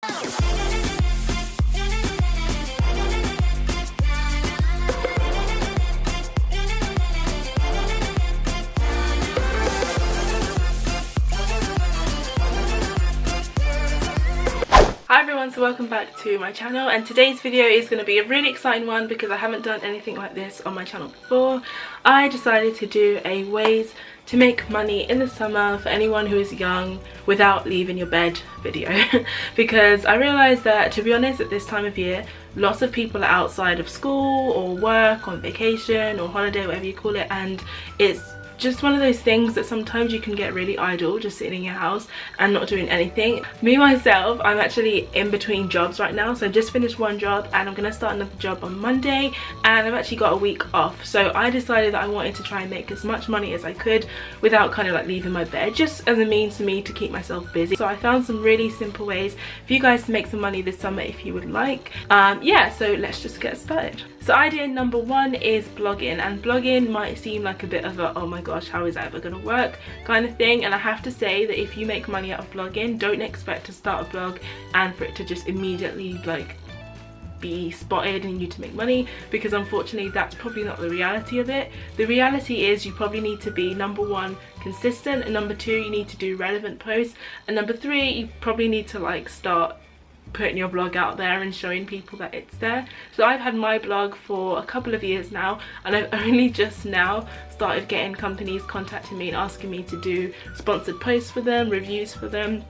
Hi everyone, so welcome back to my channel, and today's video is going to be a really exciting one because I haven't done anything like this on my channel before. I decided to do a ways to make money in the summer for anyone who is young without leaving your bed video because I realized that, to be honest, at this time of year lots of people are outside of school or work, on vacation or holiday, whatever you call it, and it's just one of those things that sometimes you can get really idle just sitting in your house and not doing anything. Me myself, I'm actually in between jobs right now, so I just finished one job and I'm gonna start another job on Monday, and I've actually got a week off, so I decided that I wanted to try and make as much money as I could without kind of like leaving my bed, just as a means for me to keep myself busy. So I found some really simple ways for you guys to make some money this summer if you would like. Yeah, so let's just get started. So idea number one is blogging, and blogging might seem like a bit of a, oh my gosh, how is that ever gonna work kind of thing, and I have to say that if you make money out of blogging, don't expect to start a blog and for it to just immediately like be spotted and you to make money, because unfortunately that's probably not the reality of it. The reality is you probably need to be, number one, consistent, and number two, you need to do relevant posts, and number three, you probably need to like start putting your blog out there and showing people that it's there. So I've had my blog for a couple of years now, and I've only just now started getting companies contacting me and asking me to do sponsored posts for them, reviews for them,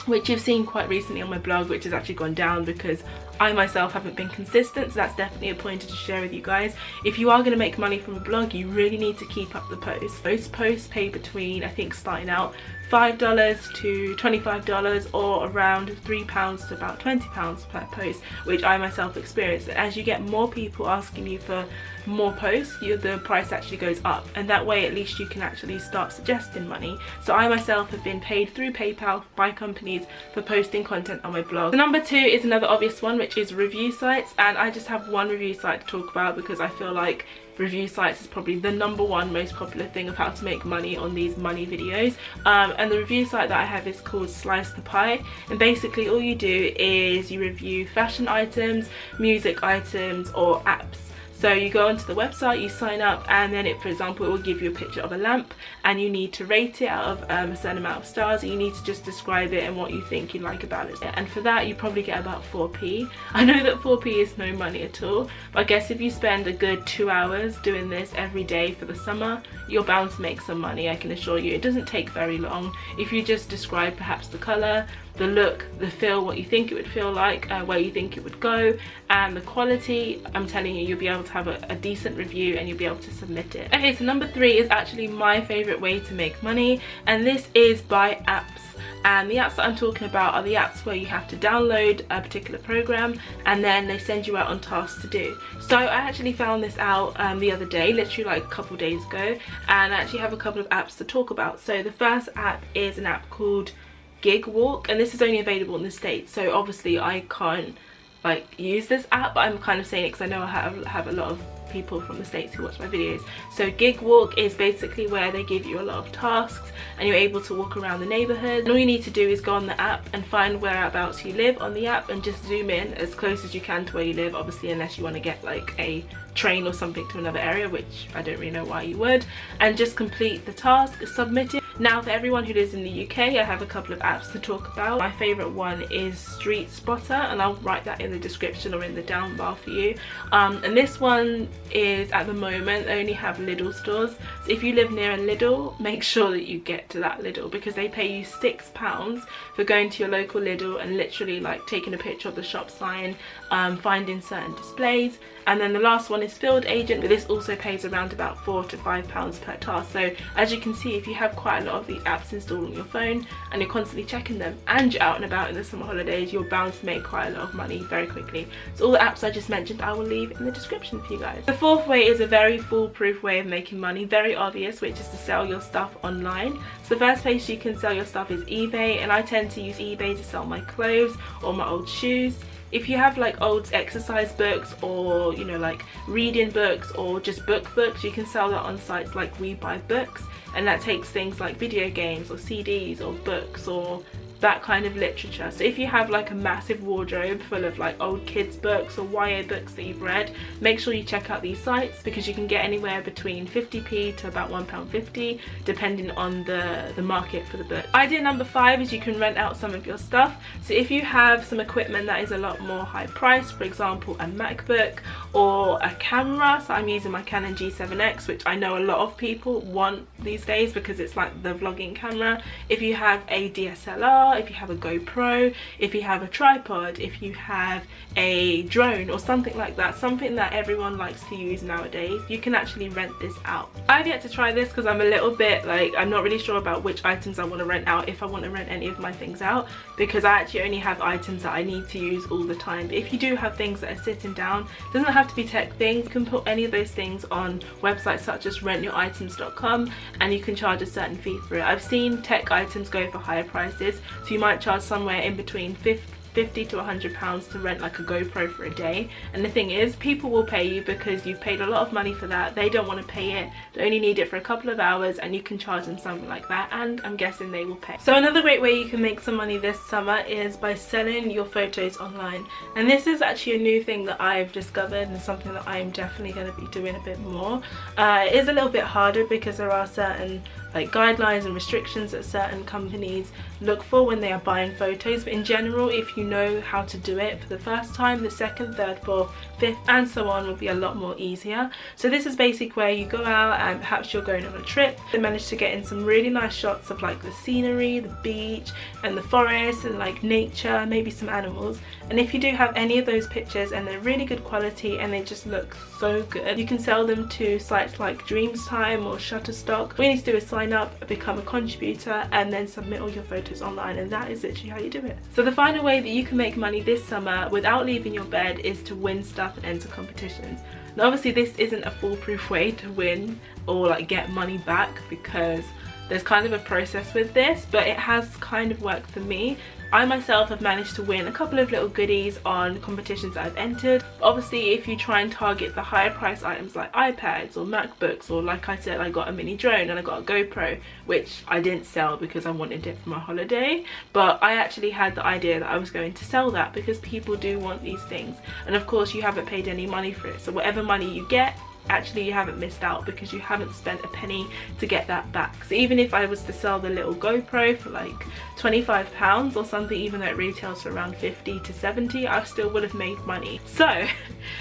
which you've seen quite recently on my blog, which has actually gone down because I myself haven't been consistent. So that's definitely a pointer to share with you guys. If you are going to make money from a blog, you really need to keep up the posts. Most posts pay between, I think starting out, $5 to $25, or around £3 to about £20 per post, which I myself experienced. And as you get more people asking you for more posts, the price actually goes up, and that way at least you can actually start suggesting money. So I myself have been paid through PayPal by companies for posting content on my blog. So number two is another obvious one, which is review sites, and I just have one review site to talk about because I feel like review sites is probably the number one most popular thing of how to make money on these money videos, and the review site that I have is called Slice the Pie, and basically all you do is you review fashion items, music items or apps. So you go onto the website, you sign up, and then for example, it will give you a picture of a lamp, and you need to rate it out of a certain amount of stars, and you need to just describe it and what you think you like about it. And for that, you probably get about 4p. I know that 4p is no money at all, but I guess if you spend a good 2 hours doing this every day for the summer, you're bound to make some money, I can assure you. It doesn't take very long. If you just describe perhaps the colour, the look, the feel, what you think it would feel like, where you think it would go, and the quality, I'm telling you, you'll be able to have a decent review and you'll be able to submit it. Okay, so number three is actually my favourite way to make money, and this is by apps. And the apps that I'm talking about are the apps where you have to download a particular program and then they send you out on tasks to do. So I actually found this out the other day, literally like a couple days ago, and I actually have a couple of apps to talk about. So the first app is an app called Gig Walk, and this is only available in the States, so obviously I can't like use this app, but I'm kind of saying it because I know I have a lot of people from the States who watch my videos. So Gig Walk is basically where they give you a lot of tasks and you're able to walk around the neighborhood, and all you need to do is go on the app and find whereabouts you live on the app and just zoom in as close as you can to where you live, obviously unless you want to get like a train or something to another area, which I don't really know why you would, and just complete the task, submit it. Now for everyone who lives in the UK, I have a couple of apps to talk about. My favourite one is Street Spotter, and I'll write that in the description or in the down bar for you. And this one is, at the moment, they only have Lidl stores. So if you live near a Lidl, make sure that you get to that Lidl, because they pay you £6 for going to your local Lidl and literally like taking a picture of the shop sign, finding certain displays. And then the last one is Field Agent, but this also pays around about £4 to £5 per task. So as you can see, if you have quite a lot of these apps installed on your phone and you're constantly checking them and you're out and about in the summer holidays, you're bound to make quite a lot of money very quickly. So all the apps I just mentioned I will leave in the description for you guys. The fourth way is a very foolproof way of making money, very obvious, which is to sell your stuff online. So the first place you can sell your stuff is eBay, and I tend to use eBay to sell my clothes or my old shoes. If you have like old exercise books, or you know, like reading books or just books, you can sell that on sites like We Buy Books, and that takes things like video games or CDs or books or that kind of literature. So if you have like a massive wardrobe full of like old kids books or YA books that you've read, make sure you check out these sites, because you can get anywhere between 50p to about £1.50 depending on the market for the book. Idea number 5 is you can rent out some of your stuff. So if you have some equipment that is a lot more high priced, for example a MacBook or a camera, so I'm using my Canon G7X, which I know a lot of people want these days because it's like the vlogging camera. If you have a DSLR, if you have a GoPro, if you have a tripod, if you have a drone or something like that, something that everyone likes to use nowadays, you can actually rent this out. I've yet to try this because I'm a little bit like, I'm not really sure about which items I want to rent out, if I want to rent any of my things out, because I actually only have items that I need to use all the time. But if you do have things that are sitting down, it doesn't have to be tech things, you can put any of those things on websites such as rentyouritems.com and you can charge a certain fee for it. I've seen tech items go for higher prices, so you might charge somewhere in between 50 to £100 to rent like a GoPro for a day. And the thing is, people will pay you because you've paid a lot of money for that. They don't want to pay it, they only need it for a couple of hours, and you can charge them something like that, and I'm guessing they will pay. So another great way you can make some money this summer is by selling your photos online. And this is actually a new thing that I've discovered and something that I'm definitely going to be doing a bit more. It is a little bit harder because there are certain like guidelines and restrictions that certain companies look for when they are buying photos, but in general, if you know how to do it for the first time, the second, third, fourth, fifth and so on will be a lot more easier. So this is basically where you go out and perhaps you're going on a trip and manage to get in some really nice shots of like the scenery, the beach and the forest and like nature, maybe some animals. And if you do have any of those pictures and they're really good quality and they just look so good, you can sell them to sites like Dreamtime or Shutterstock. All you need to do is sign up, become a contributor, and then submit all your photos online, and that is literally how you do it. So the final way that you can make money this summer without leaving your bed is to win stuff and enter competitions. Now obviously this isn't a foolproof way to win or like get money back, because there's kind of a process with this, but it has kind of worked for me. I myself have managed to win a couple of little goodies on competitions that I've entered. Obviously if you try and target the higher price items like iPads or MacBooks, or like I said, I got a mini drone and I got a GoPro, which I didn't sell because I wanted it for my holiday, but I actually had the idea that I was going to sell that because people do want these things, and of course you haven't paid any money for it, so whatever money you get, actually you haven't missed out because you haven't spent a penny to get that back. So even if I was to sell the little GoPro for like £25 or something, even though it retails for around 50 to 70, I still would have made money. So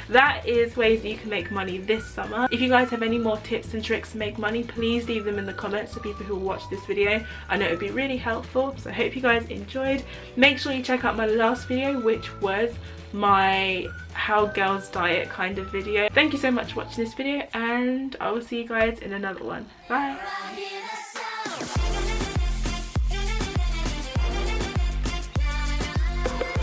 that is ways that you can make money this summer. If you guys have any more tips and tricks to make money, please leave them in the comments for people who will watch this video. I know it would be really helpful, so I hope you guys enjoyed. Make sure you check out my last video, which was my how girls diet kind of video. Thank you so much for watching this video, and I will see you guys in another one. Bye.